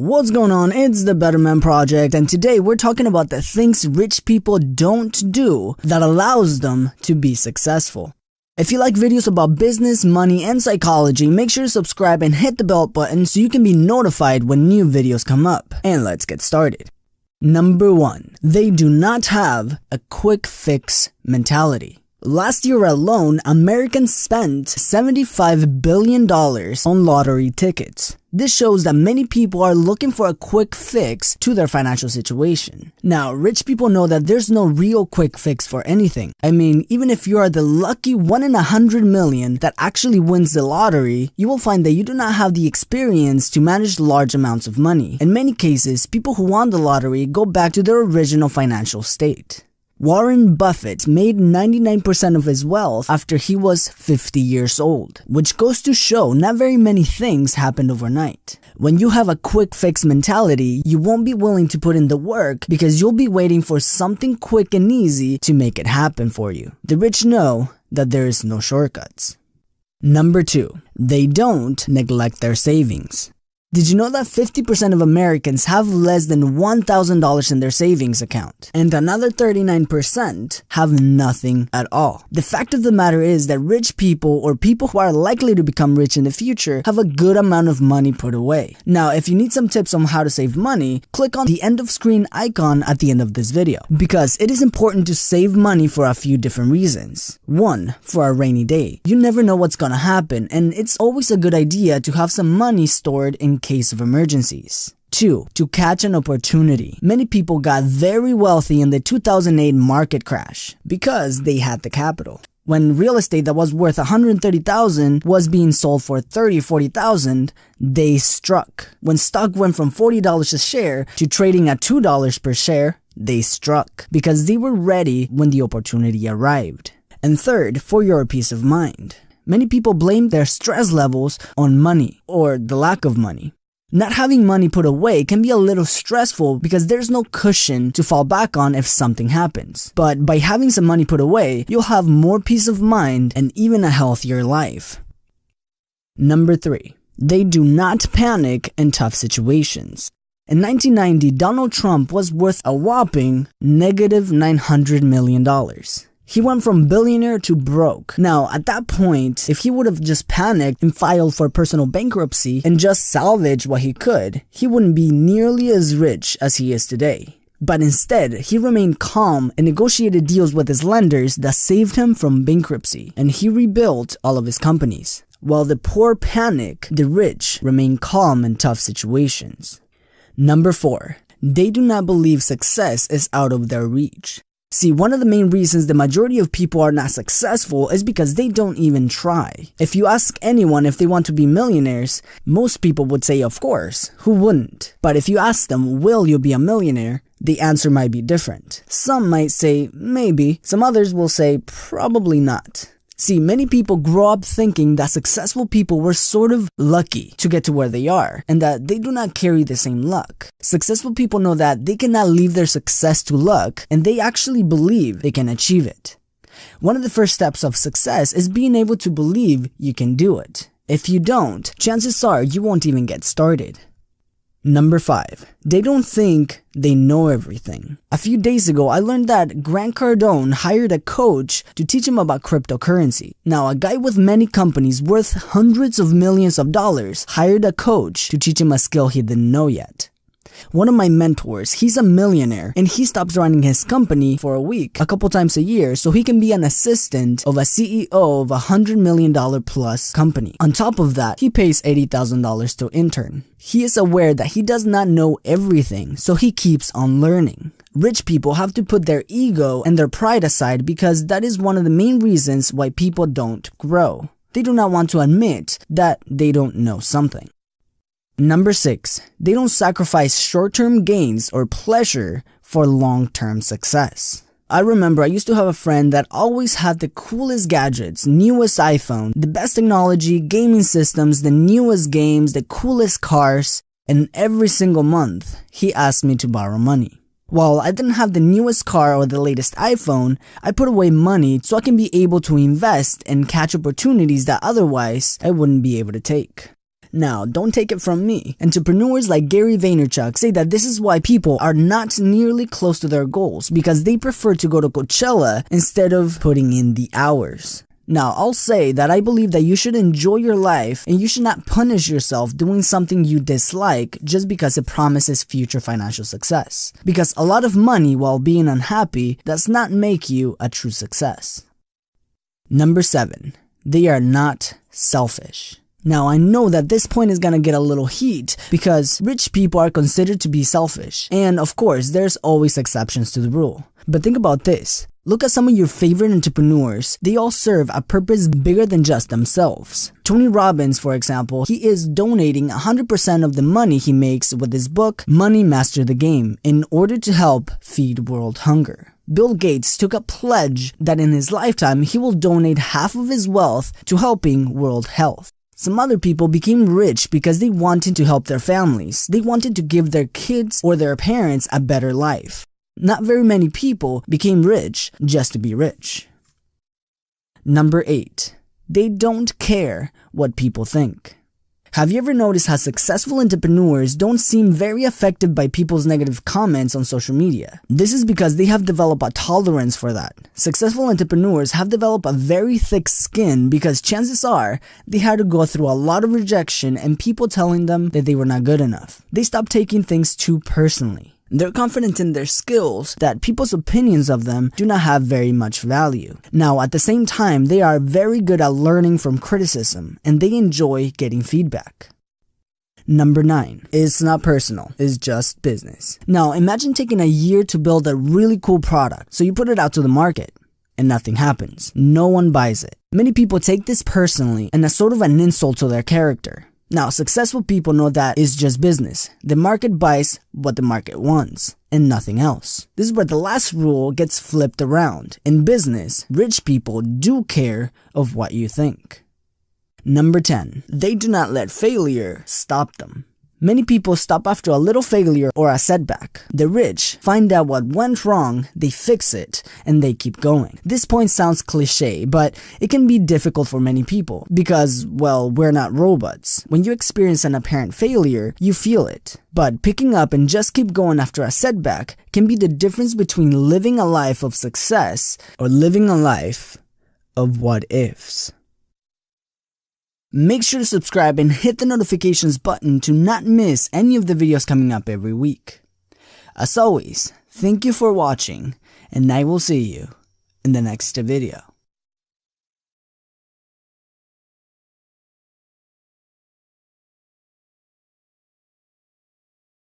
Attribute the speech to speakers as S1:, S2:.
S1: What's going on? It's the Betterment Project, and today we're talking about the things rich people don't do that allows them to be successful. If you like videos about business, money, and psychology, make sure to subscribe and hit the bell button so you can be notified when new videos come up. And let's get started. Number 1. They do not have a quick fix mentality. Last year alone, Americans spent $75 billion on lottery tickets. This shows that many people are looking for a quick fix to their financial situation. Now, rich people know that there's no real quick fix for anything. I mean, even if you are the lucky 1 in 100 million that actually wins the lottery, you will find that you do not have the experience to manage large amounts of money. In many cases, people who won the lottery go back to their original financial state. Warren Buffett made 99% of his wealth after he was 50 years old, which goes to show not very many things happened overnight. When you have a quick fix mentality, you won't be willing to put in the work because you'll be waiting for something quick and easy to make it happen for you. The rich know that there is no shortcuts. Number 2, they don't neglect their savings. Did you know that 50% of Americans have less than $1,000 in their savings account? And another 39% have nothing at all. The fact of the matter is that rich people, or people who are likely to become rich in the future, have a good amount of money put away. Now, if you need some tips on how to save money, click on the end of screen icon at the end of this video, because it is important to save money for a few different reasons. 1, for a rainy day. You never know what's gonna happen, and it's always a good idea to have some money stored in case of emergencies. 2, to catch an opportunity. Many people got very wealthy in the 2008 market crash because they had the capital. When real estate that was worth $130,000 was being sold for $40,000, they struck. When stock went from $40 a share to trading at $2 per share, they struck because they were ready when the opportunity arrived. And 3rd, for your peace of mind. Many people blame their stress levels on money or the lack of money. Not having money put away can be a little stressful because there's no cushion to fall back on if something happens. But by having some money put away, you'll have more peace of mind and even a healthier life. Number 3, they do not panic in tough situations. In 1990, Donald Trump was worth a whopping negative $900 million. He went from billionaire to broke. Now, at that point, if he would have just panicked and filed for personal bankruptcy and just salvaged what he could, he wouldn't be nearly as rich as he is today. But instead, he remained calm and negotiated deals with his lenders that saved him from bankruptcy, and he rebuilt all of his companies. While the poor panic, the rich remain calm in tough situations. Number 4, they do not believe success is out of their reach. See, one of the main reasons the majority of people are not successful is because they don't even try. If you ask anyone if they want to be millionaires, most people would say of course, who wouldn't? But if you ask them, will you be a millionaire? The answer might be different. Some might say maybe, some others will say probably not. See, many people grow up thinking that successful people were sort of lucky to get to where they are, and that they do not carry the same luck. Successful people know that they cannot leave their success to luck, and they actually believe they can achieve it. One of the first steps of success is being able to believe you can do it. If you don't, chances are you won't even get started. Number 5, they don't think they know everything. A few days ago, I learned that Grant Cardone hired a coach to teach him about cryptocurrency. Now, a guy with many companies worth hundreds of millions of dollars hired a coach to teach him a skill he didn't know yet. One of my mentors, he's a millionaire, and he stops running his company for a week, a couple times a year, so he can be an assistant of a CEO of a $100 million plus company. On top of that, he pays $80,000 to intern. He is aware that he does not know everything, so he keeps on learning. Rich people have to put their ego and their pride aside because that is one of the main reasons why people don't grow. They do not want to admit that they don't know something. Number 6, they don't sacrifice short-term gains or pleasure for long-term success. I remember I used to have a friend that always had the coolest gadgets, newest iPhone, the best technology, gaming systems, the newest games, the coolest cars, and every single month he asked me to borrow money. While I didn't have the newest car or the latest iPhone, I put away money so I can be able to invest and catch opportunities that otherwise I wouldn't be able to take. Now, don't take it from me. Entrepreneurs like Gary Vaynerchuk say that this is why people are not nearly close to their goals, because they prefer to go to Coachella instead of putting in the hours. Now, I'll say that I believe that you should enjoy your life and you should not punish yourself doing something you dislike just because it promises future financial success. Because a lot of money while being unhappy does not make you a true success. Number 7, they are not selfish. Now, I know that this point is gonna get a little heat because rich people are considered to be selfish. And of course, there's always exceptions to the rule. But think about this. Look at some of your favorite entrepreneurs. They all serve a purpose bigger than just themselves. Tony Robbins, for example, he is donating 100% of the money he makes with his book, Money Master the Game, in order to help feed world hunger. Bill Gates took a pledge that in his lifetime he will donate half of his wealth to helping world health. Some other people became rich because they wanted to help their families. They wanted to give their kids or their parents a better life. Not very many people became rich just to be rich. Number 8, they don't care what people think. Have you ever noticed how successful entrepreneurs don't seem very affected by people's negative comments on social media? This is because they have developed a tolerance for that. Successful entrepreneurs have developed a very thick skin because chances are they had to go through a lot of rejection and people telling them that they were not good enough. They stopped taking things too personally. They're confident in their skills that people's opinions of them do not have very much value. Now, at the same time, they are very good at learning from criticism and they enjoy getting feedback. Number 9, it's not personal, it's just business. Now, imagine taking a year to build a really cool product, so you put it out to the market and nothing happens. No one buys it. Many people take this personally and as sort of an insult to their character. Now, successful people know that it's just business. The market buys what the market wants and nothing else. This is where the last rule gets flipped around. In business, rich people do care of what you think. Number 10, they do not let failure stop them. Many people stop after a little failure or a setback. The rich find out what went wrong, they fix it, and they keep going. This point sounds cliche, but it can be difficult for many people because, well, we're not robots. When you experience an apparent failure, you feel it. But picking up and just keep going after a setback can be the difference between living a life of success or living a life of what ifs. Make sure to subscribe and hit the notifications button to not miss any of the videos coming up every week. As always, thank you for watching, and I will see you in the next video.